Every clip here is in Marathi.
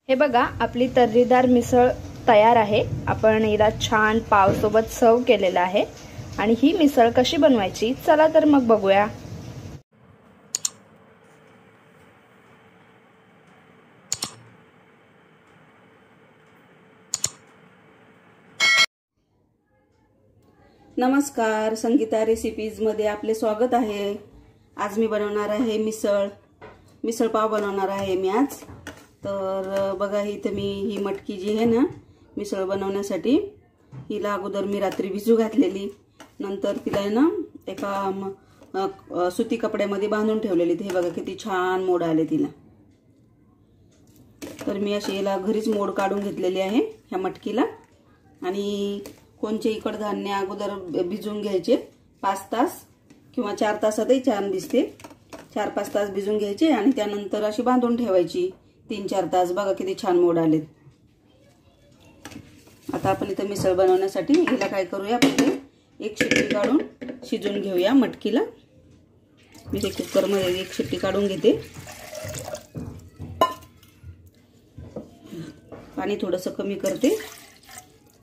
हे बघा, आपली तर्रीदार मिसळ तयार आहे। आपण हिला छान पाव सोबत सर्व केलेला आहे। आणि ही मिसळ कशी बनवायची चला तर मग बघूया। नमस्कार, संगीता रेसिपीज मध्ये आपले स्वागत आहे। आज मी बनवणार आहे मिसळ पाव बनवणार आहे मी आज। तर बघा, इथे मी ही मटकी जी आहे ना मिसळ बनवण्यासाठी, हिला अगोदर मी रात्री भिजू घातलेली, नंतर तिला आहे ना एका सुती कपड्यामध्ये बांधून ठेवलेली। हे बघा किती छान मोड आले तिला। तर मी अशी हिला घरीच मोड काढून घेतलेली आहे ह्या मटकीला। आणि कोणतेही कडधान्य अगोदर भिजून घ्यायचे 5 तास किंवा 4 तासातही छान दिसते। 4-5 तास भिजून घ्यायचे आणि त्यानंतर अशी बांधून ठेवायची 3-4 तास। बघा किती छान मोड आलेत। आता आपण इथे मिसळ बनवण्यासाठी हिला काय करूया, आपण एक शिट्टी काढून शिजून घेऊया मटकीला। मी ते कुकर मध्ये एक शिट्टी काढून घेते। पाणी थोडंसं कमी करते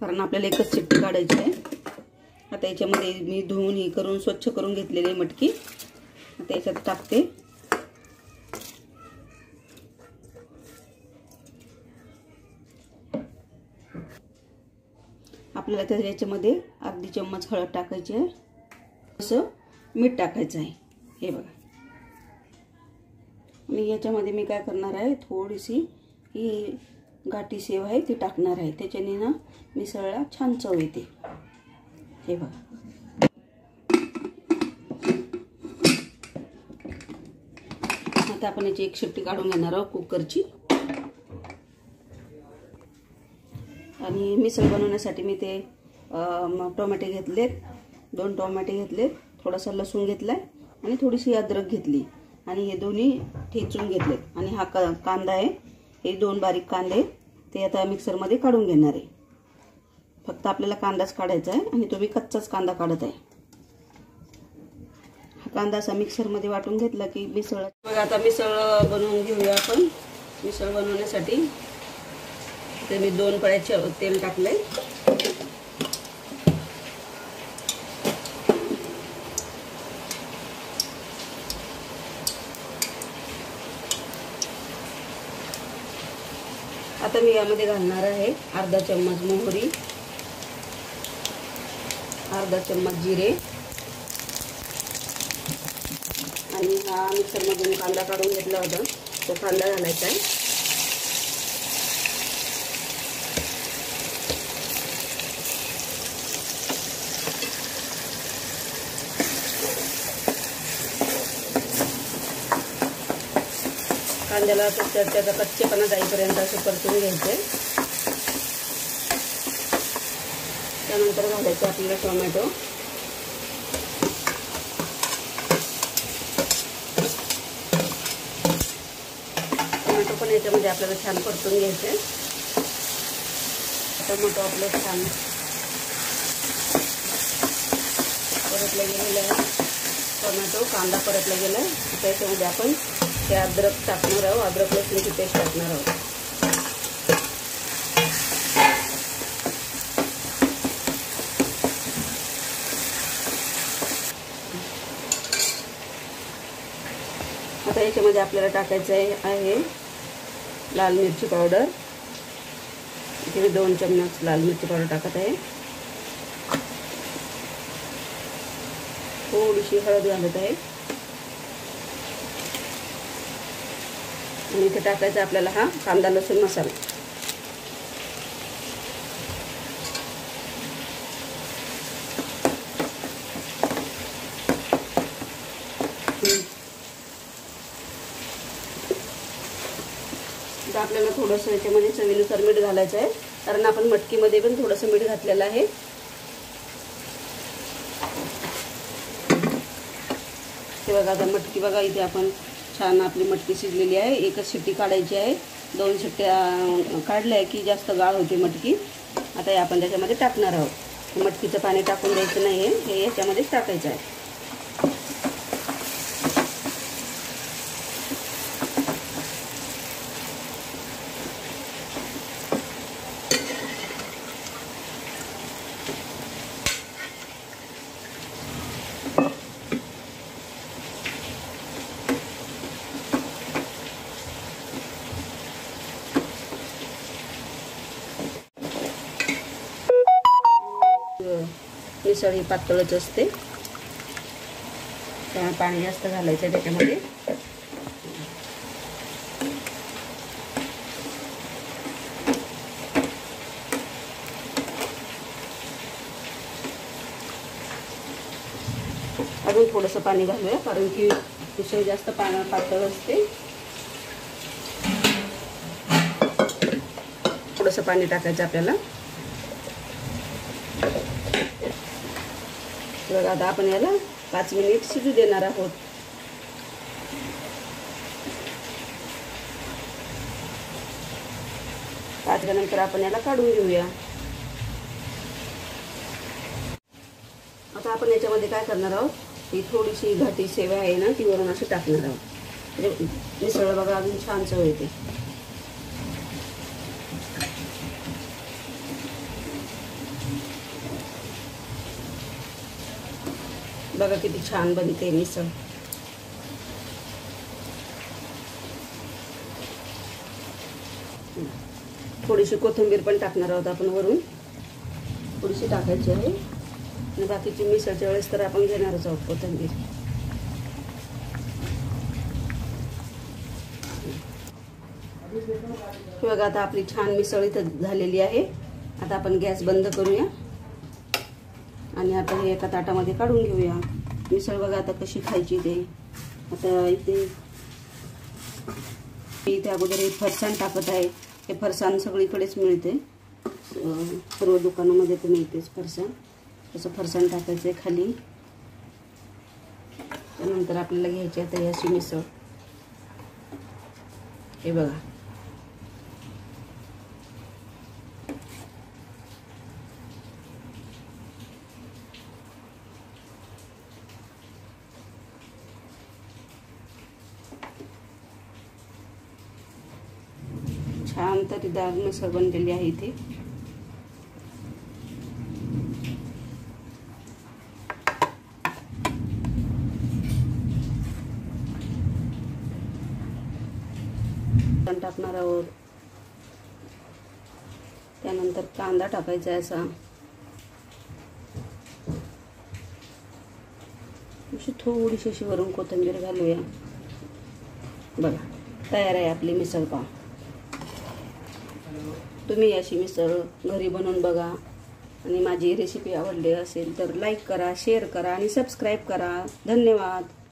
कारण आपल्याला एकच शिट्टी काढायची आहे। आता याच्यामध्ये मी धुवून ही करून स्वच्छ करून घेतलेली मटकी आता याच्यात टाकते। आपल्याला त्या याच्यामध्ये अर्धी चम्मच हळद टाकायची आहे, असं मीठ टाकायचं आहे। हे बघा, आणि याच्यामध्ये मी काय करणार आहे, थोडीशी ही गाठी सेव आहे ती टाकणार आहे। त्याच्याने ना मिसळला छान चव येते। हे बघा, आता आपण याची एक शिट्टी काढून घेणार आहोत कुकरची। आणि मिसळ बनवण्यासाठी मी ते टोमॅटो घेतलेत, 2 टोमॅटो घेतलेत, थोडासा लसूण घेतलाय आणि थोडीशी अद्रक घेतली आणि हे दोन्ही ठेचून घेतलेत। आणि हा कांदा आहे, हे 2 बारीक कांदे ते आता मिक्सर मध्ये काढून घेणार आहे। फक्त आपल्याला कांदाच काढायचा आहे आणि तो मी कच्चाच कांदा काढत आहे। हा कांदा असा मिक्सर मध्ये वाटून घेतला की मिसळ। बघा, आता मिसळ बनवून घेऊया आपण। मिसळ बनवण्यासाठी ते मी 2 पळ्याचे तेल टाकले। आता मी यामध्ये घालणार आहे अर्धा चम्मच मोहरी, अर्धा चम्मच जिरे आणि हा मिक्सर मधून कांदा काढून घेतला होता तो कांदा घालायचा आहे। कांद्याला त्याचा कच्चेपणा जाईपर्यंत असे परतून घ्यायचे। त्यानंतर घालायचे आपल्याला टोमॅटो। टोमॅटो पण याच्यामध्ये आपल्याला छान परतून घ्यायचे। टोमॅटो आपलं छान परतला गेलेला आहे। टोमॅटो कांदा परतला गेलाय। त्याच्यामध्ये आपण ते अद्रक टाकणार आहोत, अद्रक लसूणची पेस्ट टाकणार आहोत। आता याच्यामध्ये आपल्याला टाकायचं आहे लाल मिरची पावडर। इथे मी 2 चम्मच लाल मिरची पावडर टाकत आहे। थोडीशी हळद घालत आहे आणि इथे टाकायचा आपल्याला हा कांदा लसूण मसाला। आता आपल्याला थोडंसं याच्यामध्ये चवीनुसार मीठ घालायचं आहे कारण आपण मटकीमध्ये पण थोडंसं मीठ घातलेलं आहे। हे बघा, आता मटकी बघा, इथे आपण छान आपली मटकी शिजलेली आहे। एकच शिट्टी काढायची आहे, 2 शिट्ट्या काढल्या की जास्त गाळ होते मटकी। आता हे आपण त्याच्यामध्ये टाकणार आहोत। मटकीचं पाणी टाकून द्यायचं नाही आहे, हे याच्यामध्ये टाकायचं आहे। मिसळ ही पातळच असते, त्यामुळे पाणी जास्त घालायचं त्याच्यामध्ये. अजून थोडंसं पाणी घालूया, कारण की मिसळ जास्त पातळ असते. थोडंसं पाणी टाकायचं आपल्याला. बघा आता आपण याला 5 मिनिट शिजू देणार आहोत. नंतर आपण याला काढून घेऊया. आता आपण याच्यामध्ये काय करणार आहोत, ही थोडीशी घाटी सेव आहे ना, ती वरून अशी टाकणार आहोत. म्हणजे मिसळ बघा अजून छान चव येते. बघा किती छान बनते मिसळ. थोडीशी कोथिंबीर पण टाकणार आहोत आपण वरून, थोडीशी टाकायची आहे. आणि बाकीची मिसळच्या वेळेस तर आपण घेणारच आहोत कोथिंबीर. बघा आता आपली छान मिसळ इथं झालेली आहे. आता आपण गॅस बंद करूया आणि आपण हे एका ताटामध्ये काढून घेऊया. मिसळ बघा आता कशी खायची ते. आता इथे अगोदर हे फरसाण टाकत आहे. हे फरसाण सगळीकडेच मिळते, सर्व दुकानामध्ये तर मिळतेच फरसाण. तसं फरसाण टाकायचं आहे खाली. त्यानंतर आपल्याला घ्यायची आहे अशी मिसळ. हे बघा छान तरीदार मिसळ बनलेली आहे इथे. टाकणार आहोत. त्यानंतर कांदा टाकायचा असा. थोडीशी अशी वरून कोथिंबीर घालूया. बघा तयार आहे आपली मिसळ पाव. तुम्ही अशी मिसळ घरी बनवून बघा आणि माझी रेसिपी आवडली असेल तर लाईक करा, शेअर करा आणि सबस्क्राईब करा. धन्यवाद.